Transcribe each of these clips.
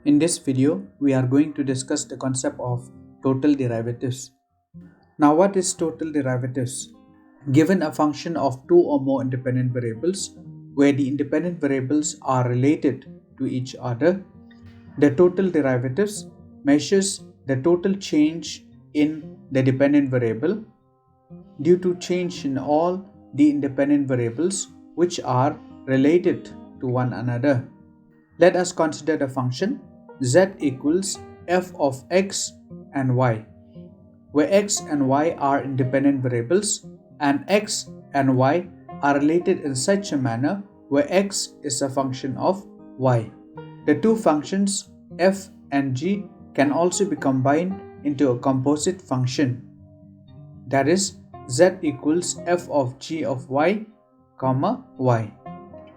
In this video, we are going to discuss the concept of total derivatives. Now, what is total derivatives? Given a function of two or more independent variables, where the independent variables are related to each other, the total derivatives measures the total change in the dependent variable due to change in all the independent variables which are related to one another. Let us consider the function z equals f of x and y, where x and y are independent variables and x and y are related in such a manner where x is a function of y. The two functions f and g can also be combined into a composite function, that is z equals f of g of y, y.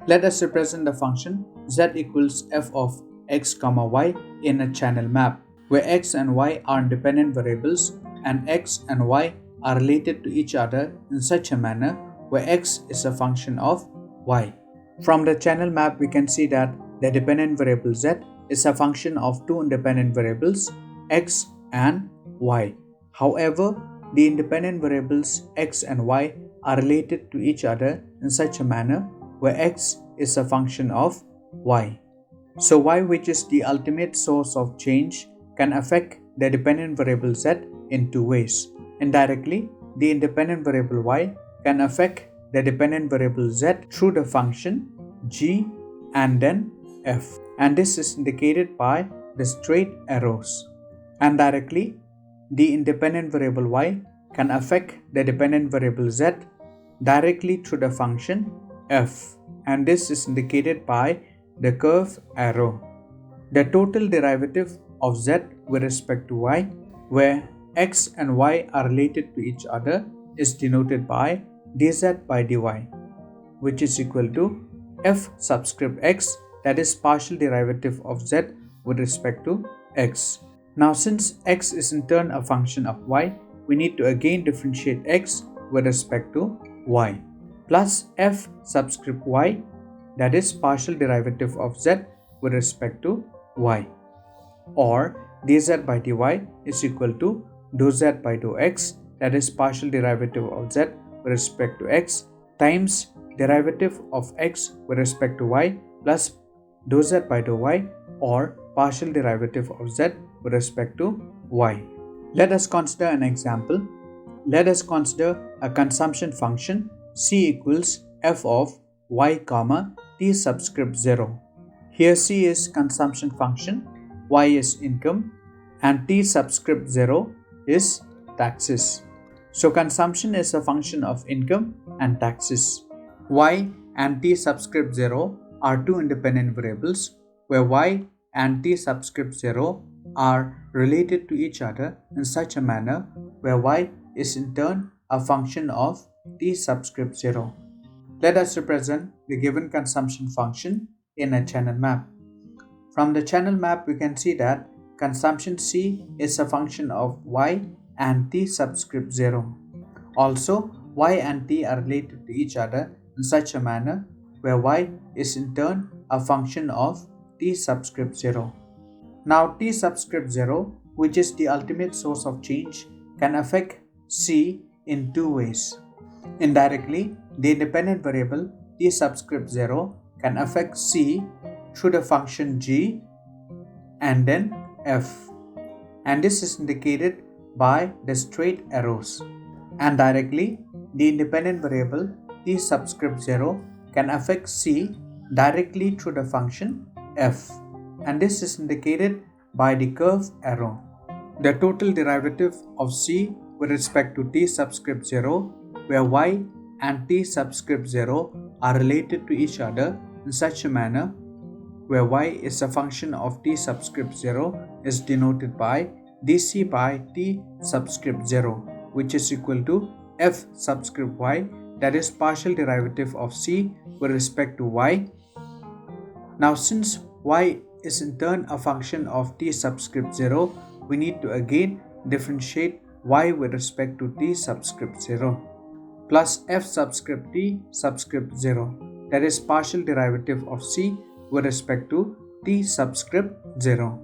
Let us represent the function z equals f of x, y in a channel map, where x and y are independent variables and x and y are related to each other in such a manner where x is a function of y. From the channel map, we can see that the dependent variable z is a function of two independent variables x and y. However, the independent variables x and y are related to each other in such a manner where x is a function of y. So y, which is the ultimate source of change, can affect the dependent variable z in two ways. Indirectly, the independent variable y can affect the dependent variable z through the function g and then f, and this is indicated by the straight arrows. And directly, the independent variable y can affect the dependent variable z directly through the function f, and this is indicated by the curved arrow. The total derivative of z with respect to y, where x and y are related to each other, is denoted by dz by dy, which is equal to f subscript x, that is partial derivative of z with respect to x. Now, since x is in turn a function of y, we need to again differentiate x with respect to y, plus f subscript y, that is partial derivative of z with respect to y, or dz by dy is equal to dou z by dou x, that is partial derivative of z with respect to x, times derivative of x with respect to y plus dou z by dou y, or partial derivative of z with respect to y. Let us consider an example. Let us consider a consumption function c equals f of y, t subscript 0. Here c is consumption function, y is income, and t subscript 0 is taxes. So consumption is a function of income and taxes. Y and t subscript 0 are two independent variables, where y and t subscript 0 are related to each other in such a manner where y is in turn a function of t subscript 0. Let us represent the given consumption function in a channel map. From the channel map, we can see that consumption c is a function of y and t subscript 0. Also, y and t are related to each other in such a manner where y is in turn a function of t subscript 0. Now, t subscript 0, which is the ultimate source of change, can affect c in two ways. Indirectly, the independent variable t subscript 0 can affect c through the function g and then f, and this is indicated by the straight arrows. And directly, the independent variable t subscript 0 can affect c directly through the function f, and this is indicated by the curved arrow. The total derivative of c with respect to t subscript 0, where y and t subscript 0 are related to each other in such a manner where y is a function of t subscript 0, is denoted by dc by t subscript 0, which is equal to f subscript y, that is partial derivative of c with respect to y. Now, since y is in turn a function of t subscript 0, we need to again differentiate y with respect to t subscript 0, plus f subscript t subscript 0, that is partial derivative of c with respect to t subscript 0,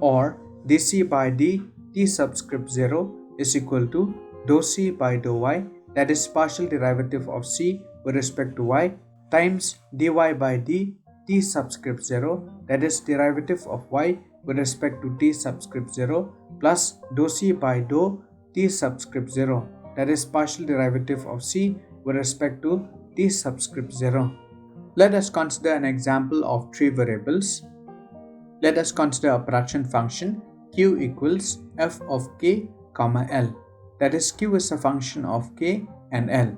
or dc by dt subscript 0 is equal to dou c by dou y, that is partial derivative of c with respect to y, times dy by dt subscript 0, that is derivative of y with respect to t subscript 0, plus dou c by dou t subscript 0, that is partial derivative of c with respect to t subscript 0. Let us consider an example of three variables. Let us consider a production function q equals f of k, l. That is, q is a function of k and l.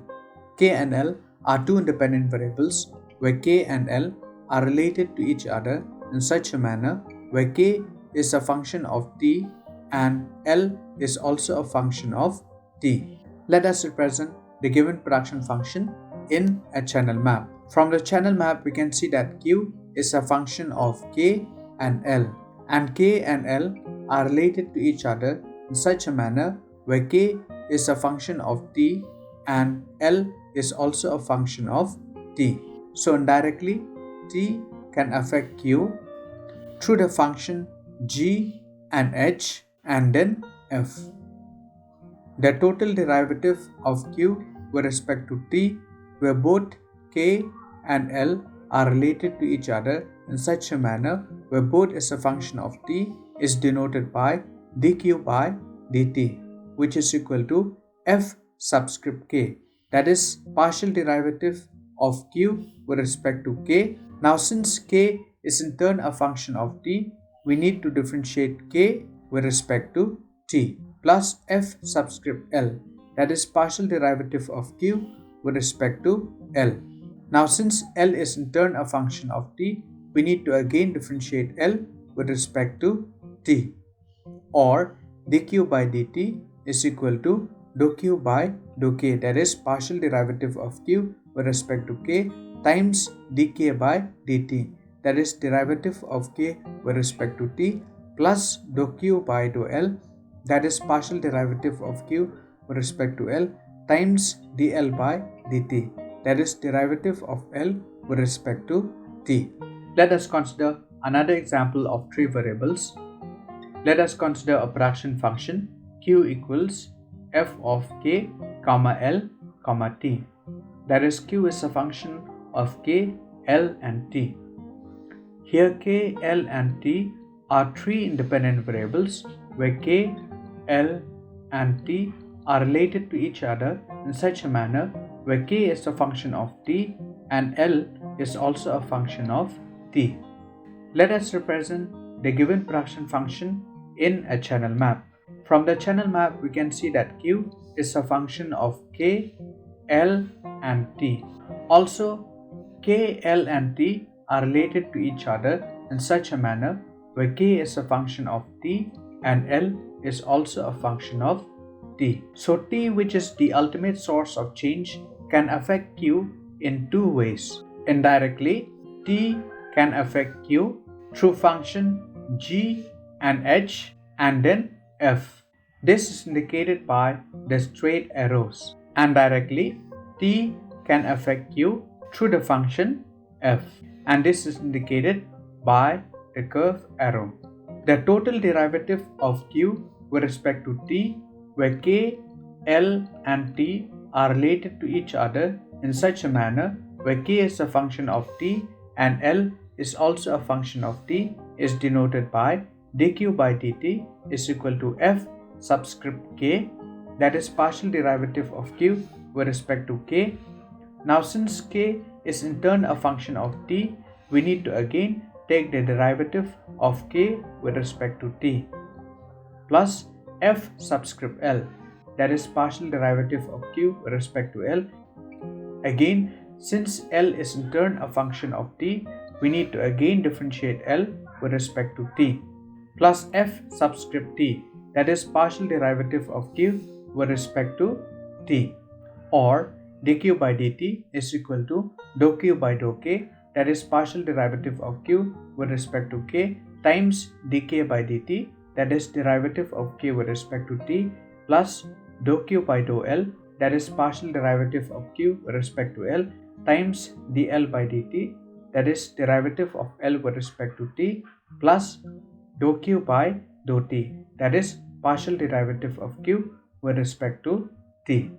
K and l are two independent variables where k and l are related to each other in such a manner where k is a function of t and l is also a function of t. Let us represent the given production function in a channel map. From the channel map, we can see that q is a function of k and l, and k and l are related to each other in such a manner where k is a function of t and l is also a function of t. So indirectly, t can affect q through the function g and h and then f. The total derivative of q with respect to t, where both k and l are related to each other in such a manner where both is a function of t, is denoted by dq by dt, which is equal to f subscript k, that is partial derivative of q with respect to k. Now since k is in turn a function of t, we need to differentiate k with respect to t, plus f subscript l, that is partial derivative of q with respect to l. Now since l is in turn a function of t, we need to again differentiate l with respect to t, or dq by dt is equal to dou q by dou k, that is partial derivative of q with respect to k, times dk by dt, that is derivative of k with respect to t, plus dou q by dou l, that is partial derivative of q with respect to l, times dl by dt, that is derivative of l with respect to t. Let us consider another example of three variables. Let us consider a production function q equals f of k, l, t. That is, q is a function of k, l and t. Here k, l and t are three independent variables where k, l and t are related to each other in such a manner where k is a function of t and l is also a function of t. Let us represent the given production function in a channel map. From the channel map, we can see that q is a function of k, l and t. Also, k, l and t are related to each other in such a manner where k is a function of t and l is also a function of t. So t, which is the ultimate source of change, can affect q in two ways. Indirectly, t can affect q through function g and h and then f. This is indicated by the straight arrows. And directly, t can affect q through the function f, and this is indicated by the curved arrow. The total derivative of q with respect to t, where k, l and t are related to each other in such a manner where k is a function of t and l is also a function of t, is denoted by dq by dt is equal to f subscript k, that is partial derivative of q with respect to k. Now since k is in turn a function of t, we need to again take the derivative of k with respect to t, plus f subscript l, that is partial derivative of q with respect to l. Again, since l is in turn a function of t, we need to again differentiate l with respect to t, plus f subscript t, that is partial derivative of q with respect to t, or dq by dt is equal to dou q by dou k, that is partial derivative of q with respect to k, times dk by dt, that is derivative of k with respect to t, plus dou q by dou l, that is partial derivative of q with respect to l, times dl by dt, that is derivative of L with respect to t, plus dou q by dou t, that is partial derivative of q with respect to t.